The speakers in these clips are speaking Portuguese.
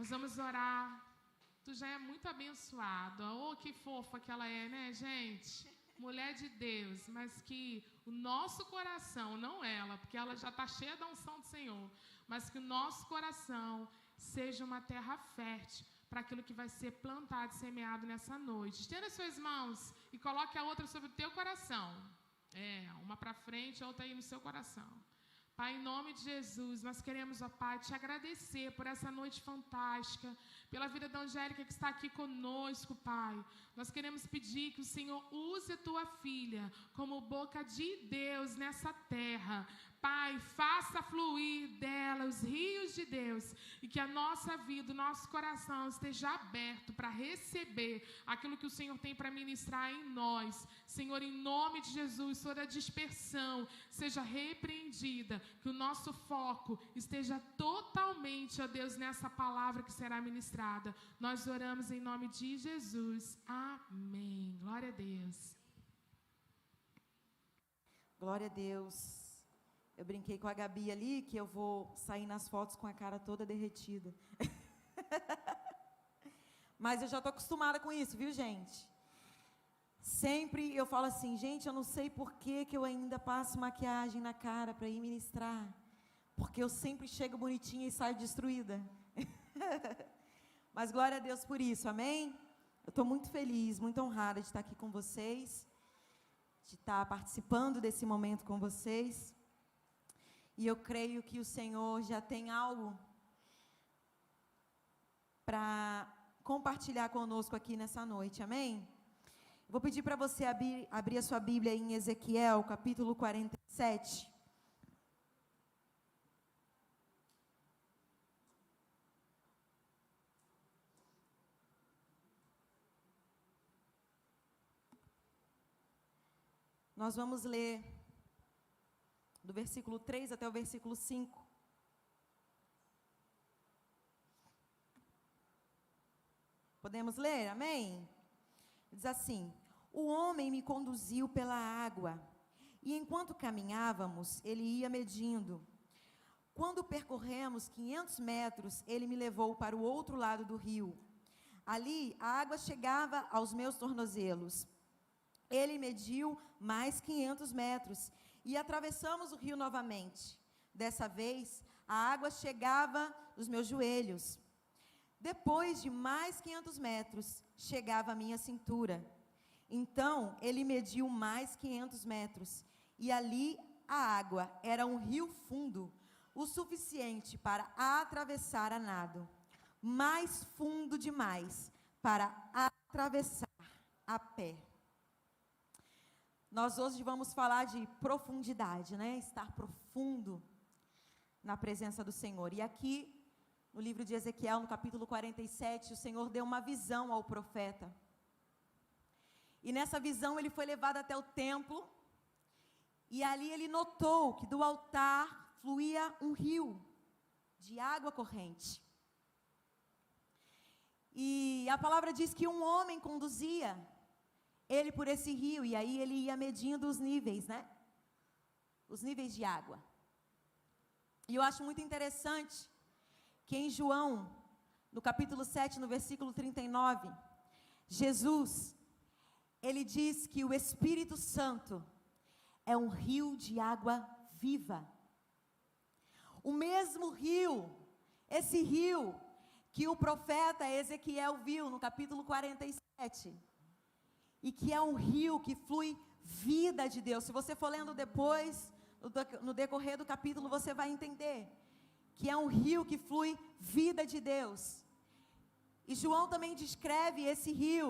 Nós vamos orar. Tu já é muito abençoado. Oh, que fofa que ela é, né, gente? Mulher de Deus, mas que o nosso coração, não ela, porque ela já está cheia da unção do Senhor, mas que o nosso coração seja uma terra fértil para aquilo que vai ser plantado e semeado nessa noite. Estenda suas mãos e coloque a outra sobre o teu coração. Uma para frente, a outra aí no seu coração. Pai, em nome de Jesus, nós queremos, ó Pai, te agradecer por essa noite fantástica, pela vida da Angélica que está aqui conosco, Pai. Nós queremos pedir que o Senhor use a tua filha como boca de Deus nessa terra. Pai, faça fluir dela os rios de Deus e que a nossa vida, o nosso coração esteja aberto para receber aquilo que o Senhor tem para ministrar em nós. Senhor, em nome de Jesus, toda dispersão seja repreendida, que o nosso foco esteja totalmente, ó Deus, nessa palavra que será ministrada. Nós oramos em nome de Jesus. Amém. Glória a Deus. Glória a Deus. Eu brinquei com a Gabi ali que eu vou sair nas fotos com a cara toda derretida. Mas eu já estou acostumada com isso, viu, gente? Sempre eu falo assim, gente, eu não sei por que eu ainda passo maquiagem na cara para ir ministrar. Porque eu sempre chego bonitinha e saio destruída. Mas glória a Deus por isso, amém? Eu estou muito feliz, muito honrada de estar aqui com vocês, de estar participando desse momento com vocês. E eu creio que o Senhor já tem algo para compartilhar conosco aqui nessa noite, amém? Vou pedir para você abrir a sua Bíblia em Ezequiel, capítulo 47. Nós vamos ler do versículo 3 até o versículo 5. Podemos ler? Amém? Diz assim: o homem me conduziu pela água, e enquanto caminhávamos, ele ia medindo. Quando percorremos 500 metros, ele me levou para o outro lado do rio. Ali, a água chegava aos meus tornozelos. Ele mediu mais 500 metros, e atravessamos o rio novamente. Dessa vez, a água chegava aos meus joelhos. Depois de mais 500 metros, chegava à minha cintura. Então, ele mediu mais 500 metros, e ali a água era um rio fundo, o suficiente para atravessar a nado, mais fundo demais para atravessar a pé. Nós hoje vamos falar de profundidade, né? Estar profundo na presença do Senhor. E aqui, no livro de Ezequiel, no capítulo 47, o Senhor deu uma visão ao profeta. E nessa visão ele foi levado até o templo, e ali ele notou que do altar fluía um rio de água corrente. E a palavra diz que um homem conduzia ele por esse rio, e aí ele ia medindo os níveis, né? Os níveis de água. E eu acho muito interessante que em João, no capítulo 7, no versículo 39, Jesus, ele diz que o Espírito Santo é um rio de água viva. O mesmo rio, esse rio que o profeta Ezequiel viu no capítulo 47. E que é um rio que flui vida de Deus. Se você for lendo depois, no decorrer do capítulo, você vai entender que é um rio que flui vida de Deus. E João também descreve esse rio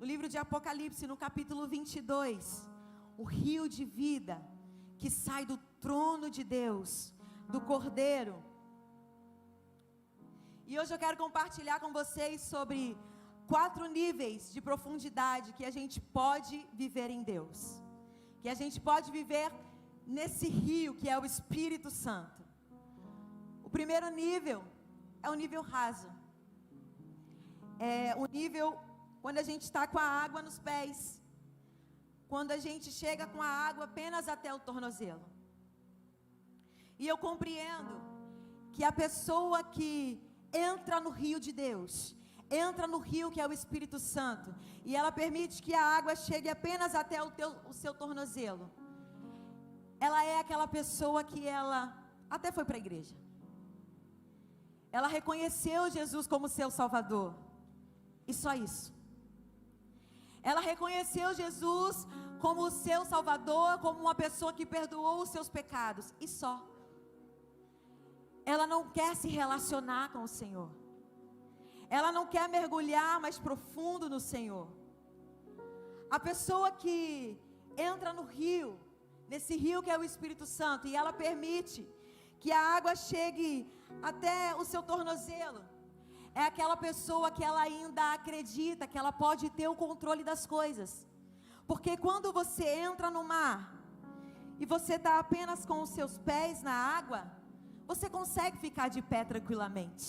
no livro de Apocalipse, no capítulo 22. O rio de vida que sai do trono de Deus, do Cordeiro. E hoje eu quero compartilhar com vocês sobre 4 níveis de profundidade que a gente pode viver em Deus. Que a gente pode viver nesse rio que é o Espírito Santo. O primeiro nível é o nível raso. É o nível quando a gente está com a água nos pés. Quando a gente chega com a água apenas até o tornozelo. E eu compreendo que a pessoa que entra no rio de Deus, entra no rio que é o Espírito Santo, e ela permite que a água chegue apenas até o seu tornozelo, ela é aquela pessoa que ela até foi para a igreja, ela reconheceu Jesus como seu Salvador, e só isso. Ela reconheceu Jesus como o seu Salvador, como uma pessoa que perdoou os seus pecados, e só. Ela não quer se relacionar com o Senhor, ela não quer mergulhar mais profundo no Senhor. A pessoa que entra no rio, nesse rio que é o Espírito Santo, e ela permite que a água chegue até o seu tornozelo, é aquela pessoa que ela ainda acredita que ela pode ter o controle das coisas. Porque quando você entra no mar, e você está apenas com os seus pés na água, você consegue ficar de pé tranquilamente,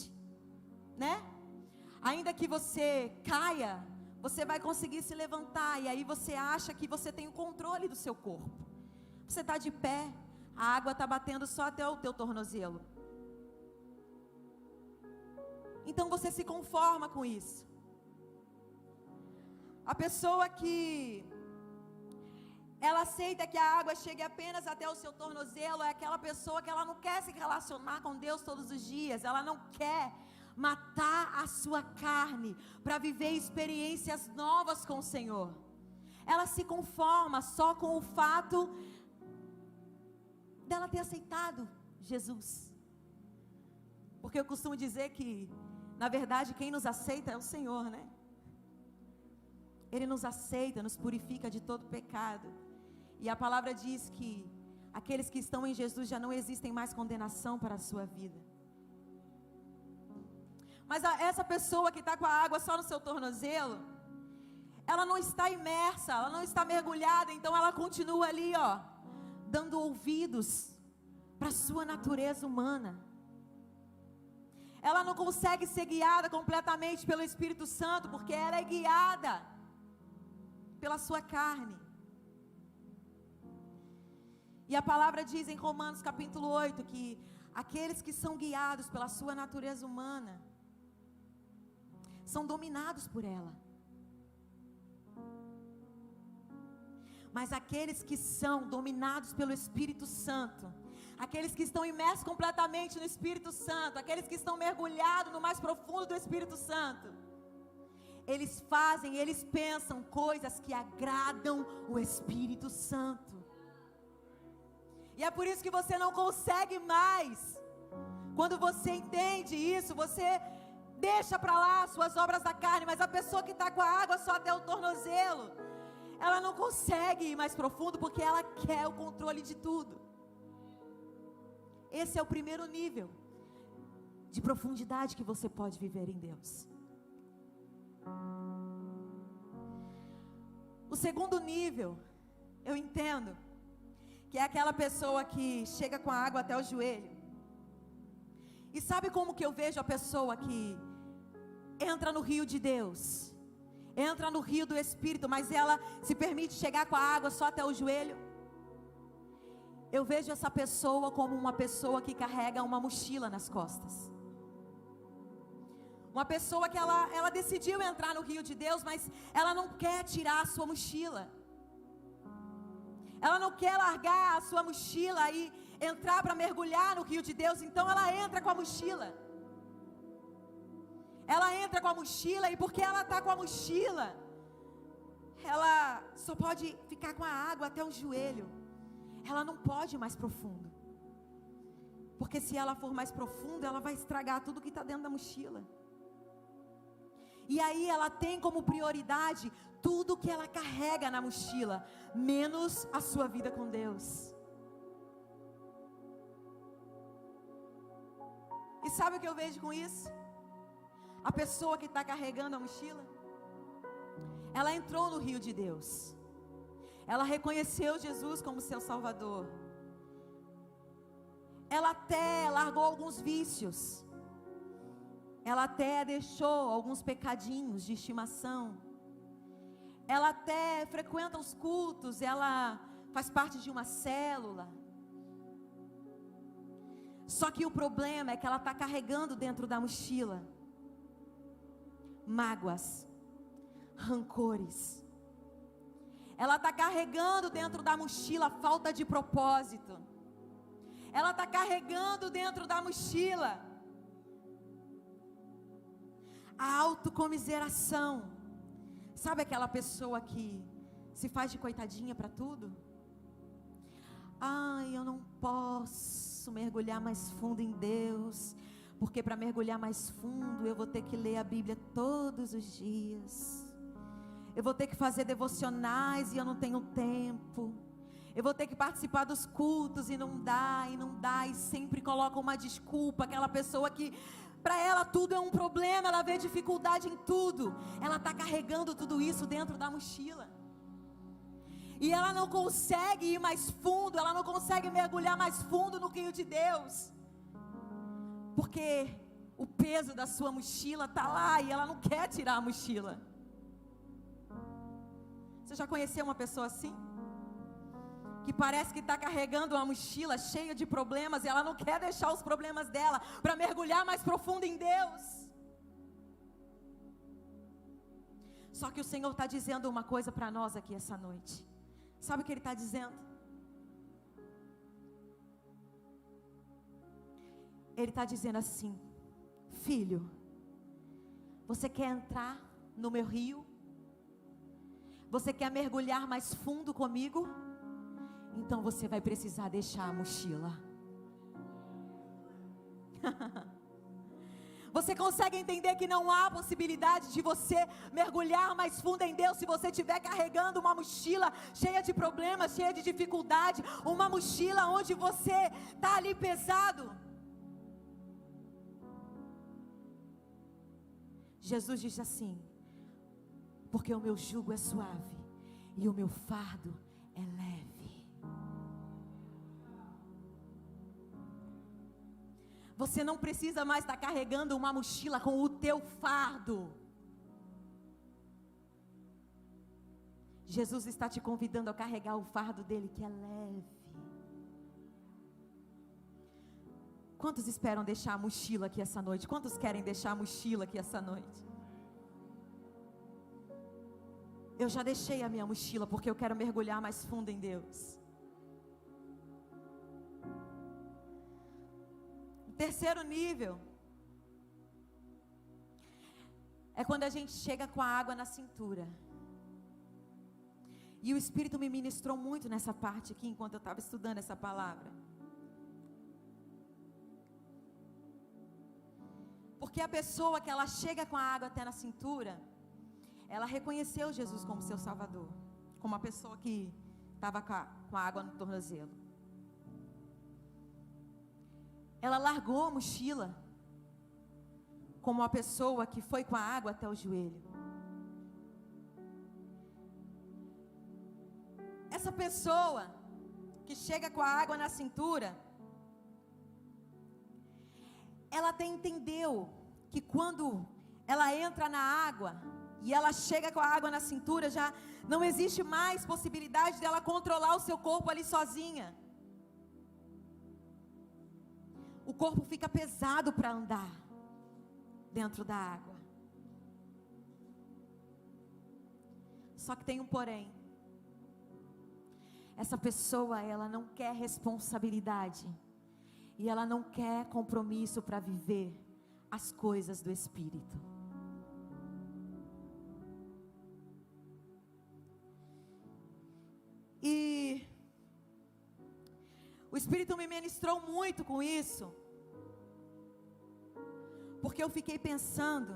né? Ainda que você caia, você vai conseguir se levantar, e aí você acha que você tem o controle do seu corpo. Você está de pé, a água está batendo só até o teu tornozelo. Então você se conforma com isso. A pessoa que ela aceita que a água chegue apenas até o seu tornozelo, é aquela pessoa que ela não quer se relacionar com Deus todos os dias, ela não quer matar a sua carne para viver experiências novas com o Senhor. Ela se conforma só com o fato dela ter aceitado Jesus. Porque eu costumo dizer que, na verdade, quem nos aceita é o Senhor, né? Ele nos aceita, nos purifica de todo pecado. E a palavra diz que aqueles que estão em Jesus já não existem mais condenação para a sua vida. Mas essa pessoa que está com a água só no seu tornozelo, ela não está imersa, ela não está mergulhada, então ela continua ali, ó, dando ouvidos para a sua natureza humana. Ela não consegue ser guiada completamente pelo Espírito Santo, porque ela é guiada pela sua carne. E a palavra diz em Romanos capítulo 8, que aqueles que são guiados pela sua natureza humana, são dominados por ela. Mas aqueles que são dominados pelo Espírito Santo, aqueles que estão imersos completamente no Espírito Santo, aqueles que estão mergulhados no mais profundo do Espírito Santo, eles fazem, eles pensam coisas que agradam o Espírito Santo. E é por isso que você não consegue mais. Quando você entende isso, você deixa para lá as suas obras da carne. Mas a pessoa que está com a água só até o tornozelo, ela não consegue ir mais profundo, porque ela quer o controle de tudo. Esse é o primeiro nível de profundidade que você pode viver em Deus. O segundo nível, eu entendo, que é aquela pessoa que chega com a água até o joelho. E sabe como que eu vejo a pessoa que entra no rio de Deus, entra no rio do Espírito, mas ela se permite chegar com a água só até o joelho? Eu vejo essa pessoa como uma pessoa que carrega uma mochila nas costas. Uma pessoa que ela decidiu entrar no rio de Deus, mas ela não quer tirar a sua mochila. Ela não quer largar a sua mochila e entrar para mergulhar no rio de Deus. Então ela entra com a mochila. Ela entra com a mochila, e porque ela está com a mochila, ela só pode ficar com a água até o joelho. Ela não pode ir mais profundo. Porque se ela for mais profundo, ela vai estragar tudo que está dentro da mochila. E aí ela tem como prioridade tudo que ela carrega na mochila, menos a sua vida com Deus. E sabe o que eu vejo com isso? A pessoa que está carregando a mochila, ela entrou no rio de Deus, ela reconheceu Jesus como seu Salvador, ela até largou alguns vícios, ela até deixou alguns pecadinhos de estimação, ela até frequenta os cultos, ela faz parte de uma célula, Só que o problema é que ela está carregando dentro da mochila mágoas, rancores. Ela está carregando dentro da mochila falta de propósito. Ela está carregando dentro da mochila a autocomiseração. Sabe aquela pessoa que se faz de coitadinha para tudo? Ai, eu não posso mergulhar mais fundo em Deus, porque para mergulhar mais fundo eu vou ter que ler a Bíblia todos os dias. Eu vou ter que fazer devocionais e eu não tenho tempo. Eu vou ter que participar dos cultos e não dá, e sempre coloca uma desculpa. Aquela pessoa que para ela tudo é um problema, ela vê dificuldade em tudo. Ela está carregando tudo isso dentro da mochila. E ela não consegue ir mais fundo, ela não consegue mergulhar mais fundo no rio de Deus. Porque o peso da sua mochila está lá e ela não quer tirar a mochila. Você já conheceu uma pessoa assim? Que parece que está carregando uma mochila cheia de problemas e ela não quer deixar os problemas dela para mergulhar mais profundo em Deus. Só que o Senhor está dizendo uma coisa para nós aqui essa noite. Sabe o que Ele está dizendo? Ele está dizendo assim: filho, você quer entrar no meu rio? Você quer mergulhar mais fundo comigo? Então você vai precisar deixar a mochila. Você consegue entender que não há possibilidade de você mergulhar mais fundo em Deus se você estiver carregando uma mochila cheia de problemas, cheia de dificuldade, uma mochila onde você está ali pesado? Jesus diz assim: porque o meu jugo é suave e o meu fardo é leve. Você não precisa mais estar carregando uma mochila com o teu fardo. Jesus está te convidando a carregar o fardo dele, que é leve. Quantos esperam deixar a mochila aqui essa noite? Quantos querem deixar a mochila aqui essa noite? Eu já deixei a minha mochila porque eu quero mergulhar mais fundo em Deus. O terceiro nível é quando a gente chega com a água na cintura. E o Espírito me ministrou muito nessa parte aqui enquanto eu estava estudando essa palavra. Porque a pessoa que ela chega com a água até na cintura, ela reconheceu Jesus como seu Salvador, como a pessoa que estava com a água no tornozelo. Ela largou a mochila, como a pessoa que foi com a água até o joelho. Essa pessoa que chega com a água na cintura, ela até entendeu que quando ela entra na água e ela chega com a água na cintura, já não existe mais possibilidade dela controlar o seu corpo ali sozinha. O corpo fica pesado para andar dentro da água. Só que tem um porém. Essa pessoa, ela não quer responsabilidade. E ela não quer compromisso para viver as coisas do Espírito. E o Espírito me ministrou muito com isso, porque eu fiquei pensando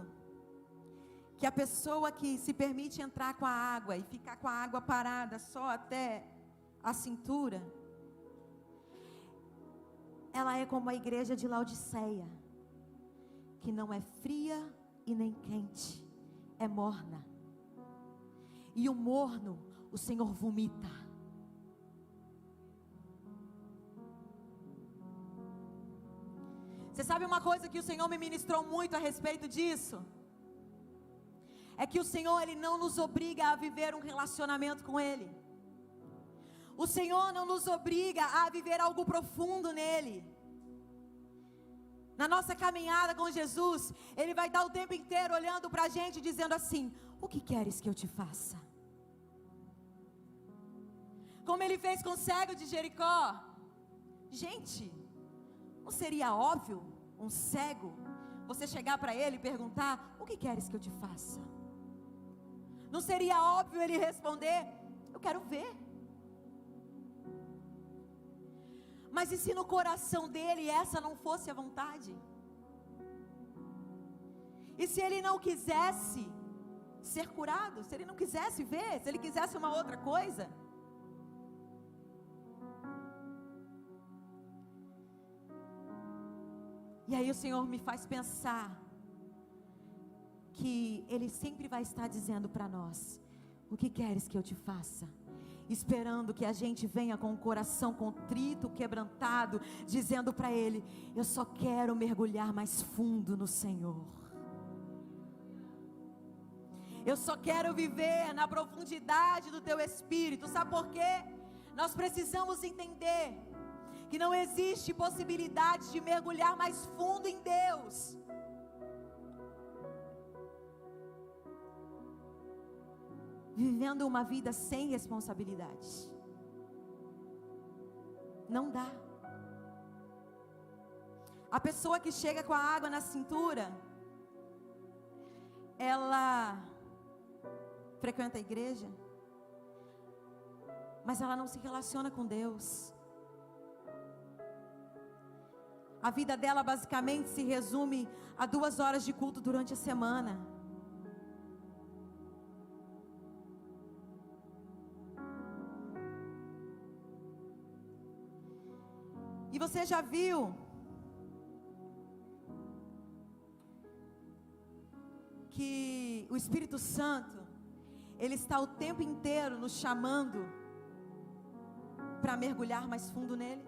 que a pessoa que se permite entrar com a água e ficar com a água parada só até a cintura, ela é como a igreja de Laodiceia, que não é fria e nem quente, é morna. E o morno, o Senhor vomita. Você sabe uma coisa que o Senhor me ministrou muito a respeito disso? É que o Senhor, Ele não nos obriga a viver um relacionamento com Ele. O Senhor não nos obriga a viver algo profundo nele. Na nossa caminhada com Jesus, Ele vai estar o tempo inteiro olhando para a gente, dizendo assim: o que queres que eu te faça? Como Ele fez com o cego de Jericó. Gente, não seria óbvio um cego, você chegar para ele e perguntar: o que queres que eu te faça? Não seria óbvio ele responder: eu quero ver. Mas e se no coração dele essa não fosse a vontade? E se ele não quisesse ser curado? Se ele não quisesse ver? Se ele quisesse uma outra coisa? E aí o Senhor me faz pensar que Ele sempre vai estar dizendo para nós: o que queres que eu te faça? Esperando que a gente venha com o coração contrito, quebrantado, dizendo para Ele: eu só quero mergulhar mais fundo no Senhor. Eu só quero viver na profundidade do Teu Espírito. Sabe por quê? Nós precisamos entender que não existe possibilidade de mergulhar mais fundo em Deus vivendo uma vida sem responsabilidade. Não dá. A pessoa que chega com a água na cintura, ela frequenta a igreja, mas ela não se relaciona com Deus. A vida dela basicamente se resume a 2 horas de culto durante a semana. E você já viu que o Espírito Santo, Ele está o tempo inteiro nos chamando para mergulhar mais fundo nele?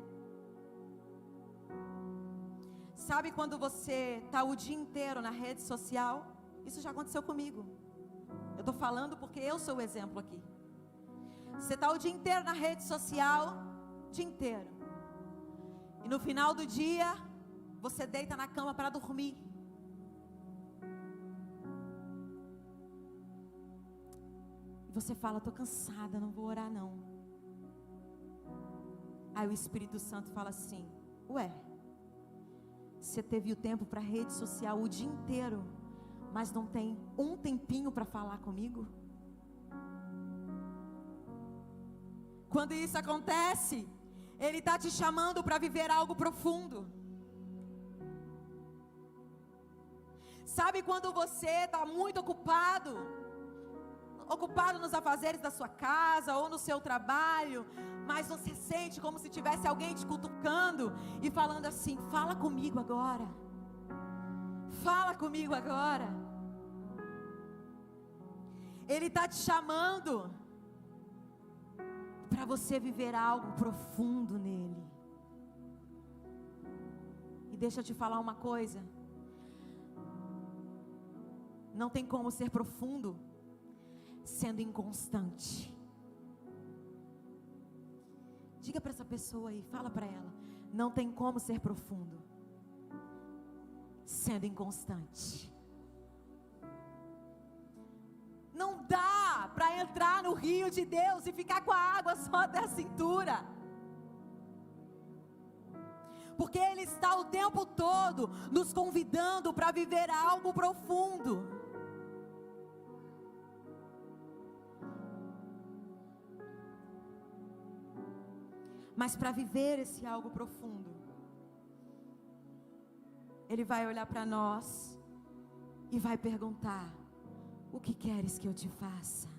Sabe quando você está o dia inteiro na rede social? Isso já aconteceu comigo. Eu estou falando porque eu sou o exemplo aqui. Você está o dia inteiro na rede social, o dia inteiro. E no final do dia, você deita na cama para dormir. E você fala: estou cansada, não vou orar não. Aí o Espírito Santo fala assim: ué, você teve o tempo para rede social o dia inteiro, mas não tem um tempinho para falar comigo? Quando isso acontece, Ele está te chamando para viver algo profundo. Sabe quando você está muito ocupado nos afazeres da sua casa ou no seu trabalho, mas você sente como se tivesse alguém te cutucando e falando assim: fala comigo agora, fala comigo agora. Ele está te chamando para você viver algo profundo nele. E deixa eu te falar uma coisa: não tem como ser profundo sendo inconstante. Diga para essa pessoa aí, fala para ela: não tem como ser profundo sendo inconstante. Não dá para entrar no rio de Deus e ficar com a água só até a cintura, porque Ele está o tempo todo nos convidando para viver algo profundo. Mas para viver esse algo profundo, Ele vai olhar para nós e vai perguntar: o que queres que eu te faça?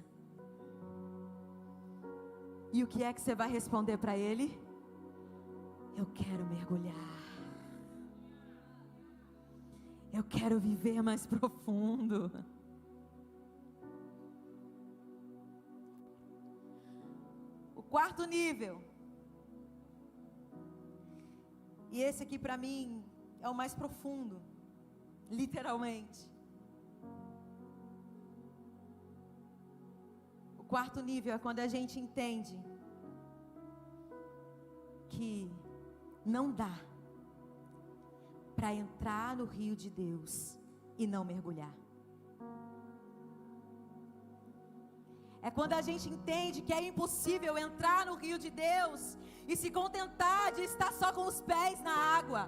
E o que é que você vai responder para Ele? Eu quero mergulhar. Eu quero viver mais profundo. O quarto nível, e esse aqui para mim é o mais profundo, literalmente. O quarto nível é quando a gente entende que não dá para entrar no rio de Deus e não mergulhar. É quando a gente entende que é impossível entrar no rio de Deus e se contentar de estar só com os pés na água.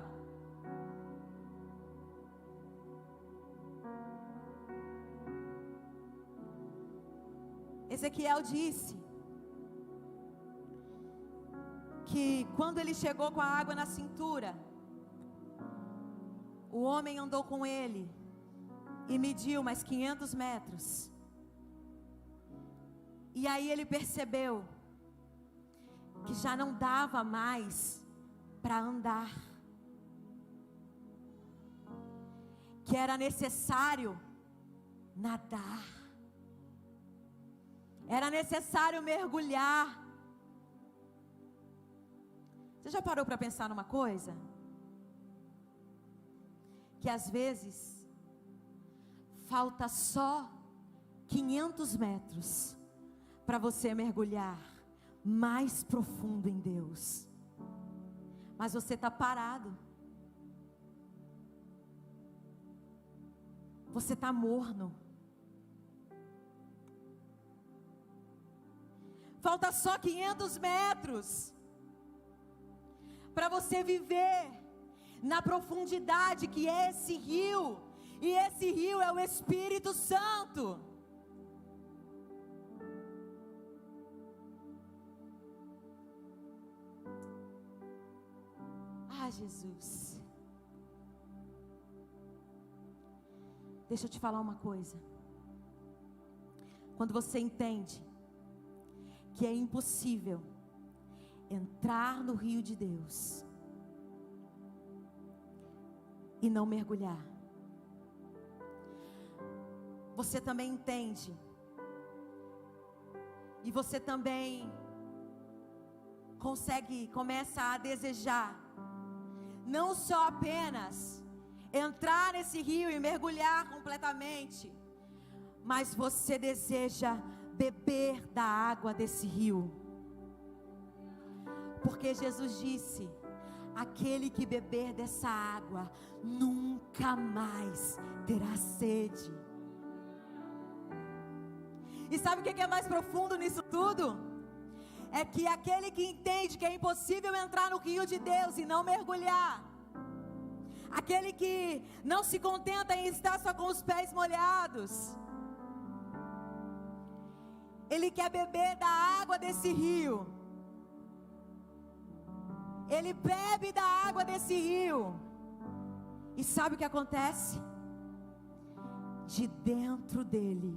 Ezequiel disse que quando ele chegou com a água na cintura, o homem andou com ele e mediu mais 500 metros. E aí ele percebeu que já não dava mais para andar, que era necessário nadar, era necessário mergulhar. Você já parou para pensar numa coisa? Que às vezes falta só 500 metros para você mergulhar mais profundo em Deus, mas você está parado, você está morno. Falta só 500 metros para você viver na profundidade que é esse rio, e esse rio é o Espírito Santo. Ah, Jesus, deixa eu te falar uma coisa. Quando você entende que é impossível entrar no rio de Deus e não mergulhar, você também entende, e você também começa a desejar não só apenas entrar nesse rio e mergulhar completamente, mas você deseja beber da água desse rio, porque Jesus disse: aquele que beber dessa água nunca mais terá sede. E sabe o que é mais profundo nisso tudo? É que aquele que entende que é impossível entrar no rio de Deus e não mergulhar, aquele que não se contenta em estar só com os pés molhados, ele quer beber da água desse rio. Ele bebe da água desse rio. E sabe o que acontece? De dentro dele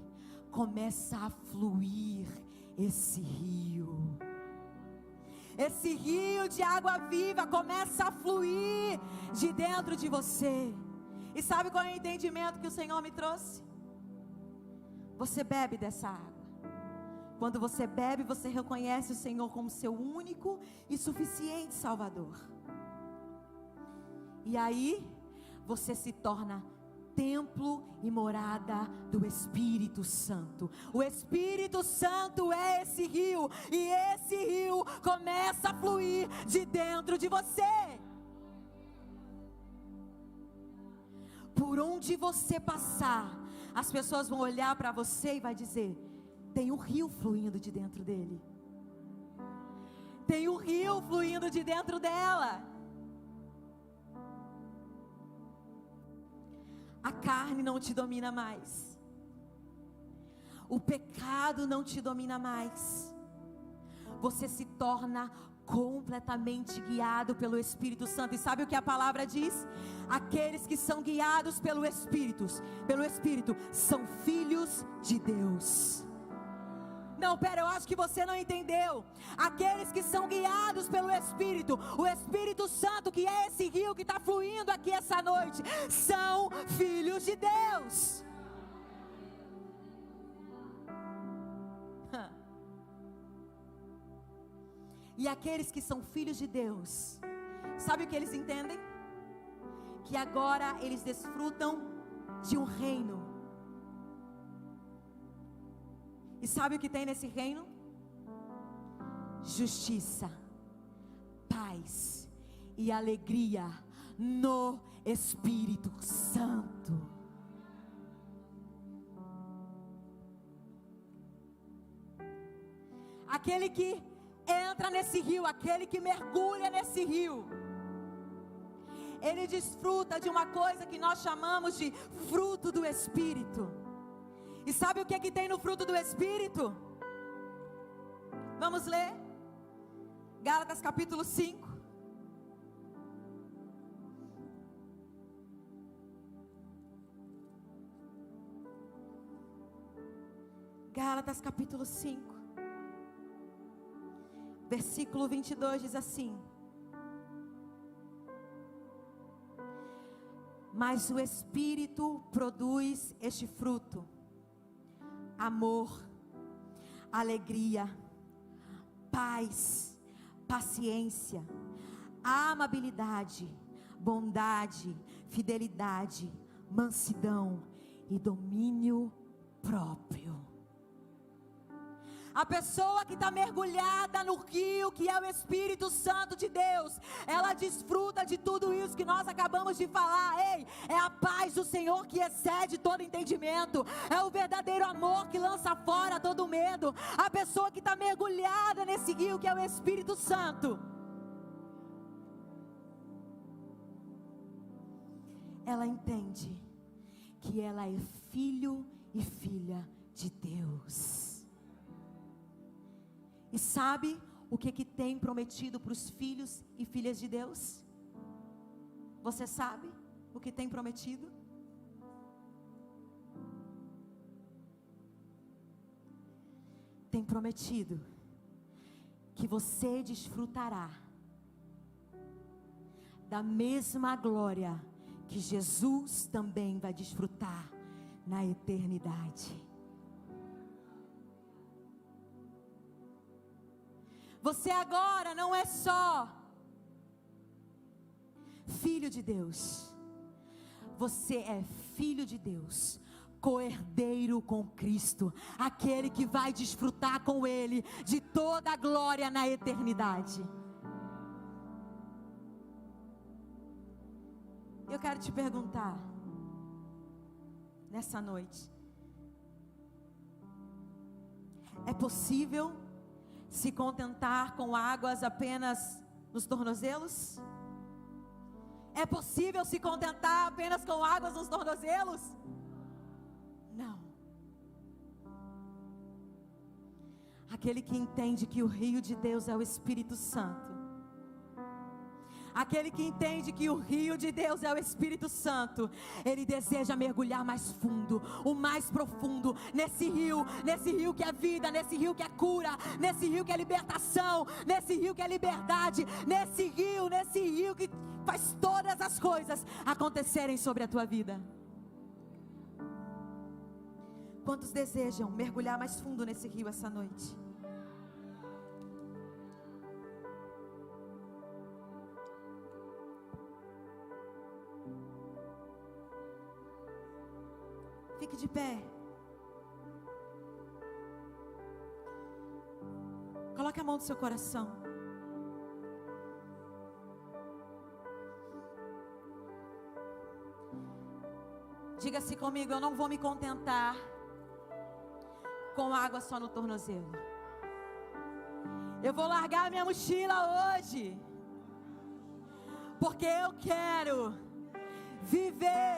começa a fluir esse rio. Esse rio de água viva começa a fluir de dentro de você. E sabe qual é o entendimento que o Senhor me trouxe? Você bebe dessa água. Quando você bebe, você reconhece o Senhor como seu único e suficiente Salvador. E aí, você se torna templo e morada do Espírito Santo. O Espírito Santo é esse rio, e esse rio começa a fluir de dentro de você. Por onde você passar, as pessoas vão olhar para você e vai dizer: tem um rio fluindo de dentro dele. Tem um rio fluindo de dentro dela. A carne não te domina mais. O pecado não te domina mais. Você se torna completamente guiado pelo Espírito Santo. E sabe o que a palavra diz? Aqueles que são guiados pelo Espírito são filhos de Deus. Não, pera, eu acho que você não entendeu. Aqueles que são guiados pelo Espírito, o Espírito Santo, que é esse rio que está fluindo aqui essa noite, são filhos de Deus. E aqueles que são filhos de Deus, sabe o que eles entendem? Que agora eles desfrutam de um reino. E sabe o que tem nesse reino? Justiça, paz e alegria no Espírito Santo. Aquele que entra nesse rio, aquele que mergulha nesse rio, ele desfruta de uma coisa que nós chamamos de fruto do Espírito. E sabe o que é que tem no fruto do Espírito? Vamos ler? Gálatas capítulo 5. Gálatas capítulo 5. Versículo 22 diz assim: mas o Espírito produz este fruto: amor, alegria, paz, paciência, amabilidade, bondade, fidelidade, mansidão e domínio próprio. A pessoa que está mergulhada no rio, que é o Espírito Santo de Deus, ela desfruta de tudo isso que nós acabamos de falar. Ei, é a paz do Senhor que excede todo entendimento, é o verdadeiro amor que lança fora todo medo. A pessoa que está mergulhada nesse rio, que é o Espírito Santo, ela entende que ela é filho e filha de Deus. E sabe o que tem prometido para os filhos e filhas de Deus? Você sabe o que tem prometido? Tem prometido que você desfrutará da mesma glória que Jesus também vai desfrutar na eternidade. Você agora não é só filho de Deus, você é filho de Deus, co-herdeiro com Cristo, aquele que vai desfrutar com Ele de toda a glória na eternidade. Eu quero te perguntar, nessa noite, é possível se contentar com águas apenas nos tornozelos? É possível se contentar apenas com águas nos tornozelos? Não. Aquele que entende que o rio de Deus é o Espírito Santo, aquele que entende que o rio de Deus é o Espírito Santo, ele deseja mergulhar mais fundo, o mais profundo, nesse rio que é vida, nesse rio que é cura, nesse rio que é libertação, nesse rio que é liberdade, nesse rio que faz todas as coisas acontecerem sobre a tua vida. Quantos desejam mergulhar mais fundo nesse rio essa noite? Fique de pé. Coloque a mão no seu coração. Diga-se comigo: eu não vou me contentar com água só no tornozelo. Eu vou largar a minha mochila hoje, porque eu quero viver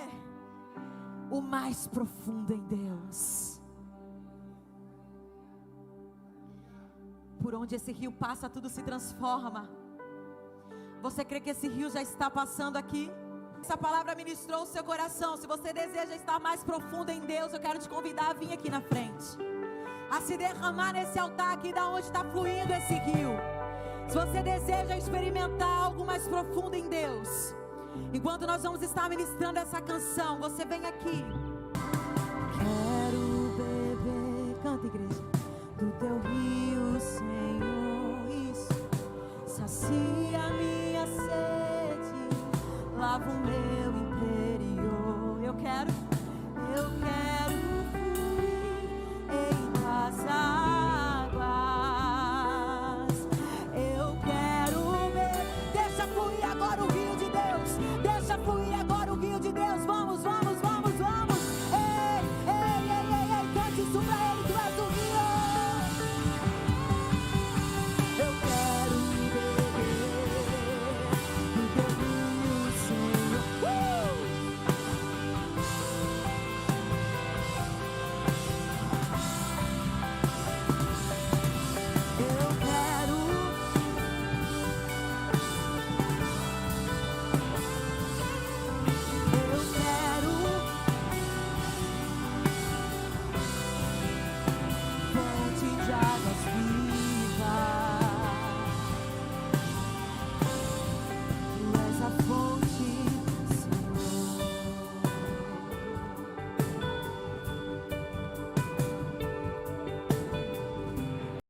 o mais profundo em Deus. Por onde esse rio passa, tudo se transforma. Você crê que esse rio já está passando aqui? Essa palavra ministrou o seu coração. Se você deseja estar mais profundo em Deus, eu quero te convidar a vir aqui na frente, a se derramar nesse altar aqui da onde está fluindo esse rio. Se você deseja experimentar algo mais profundo em Deus, enquanto nós vamos estar ministrando essa canção, você vem aqui.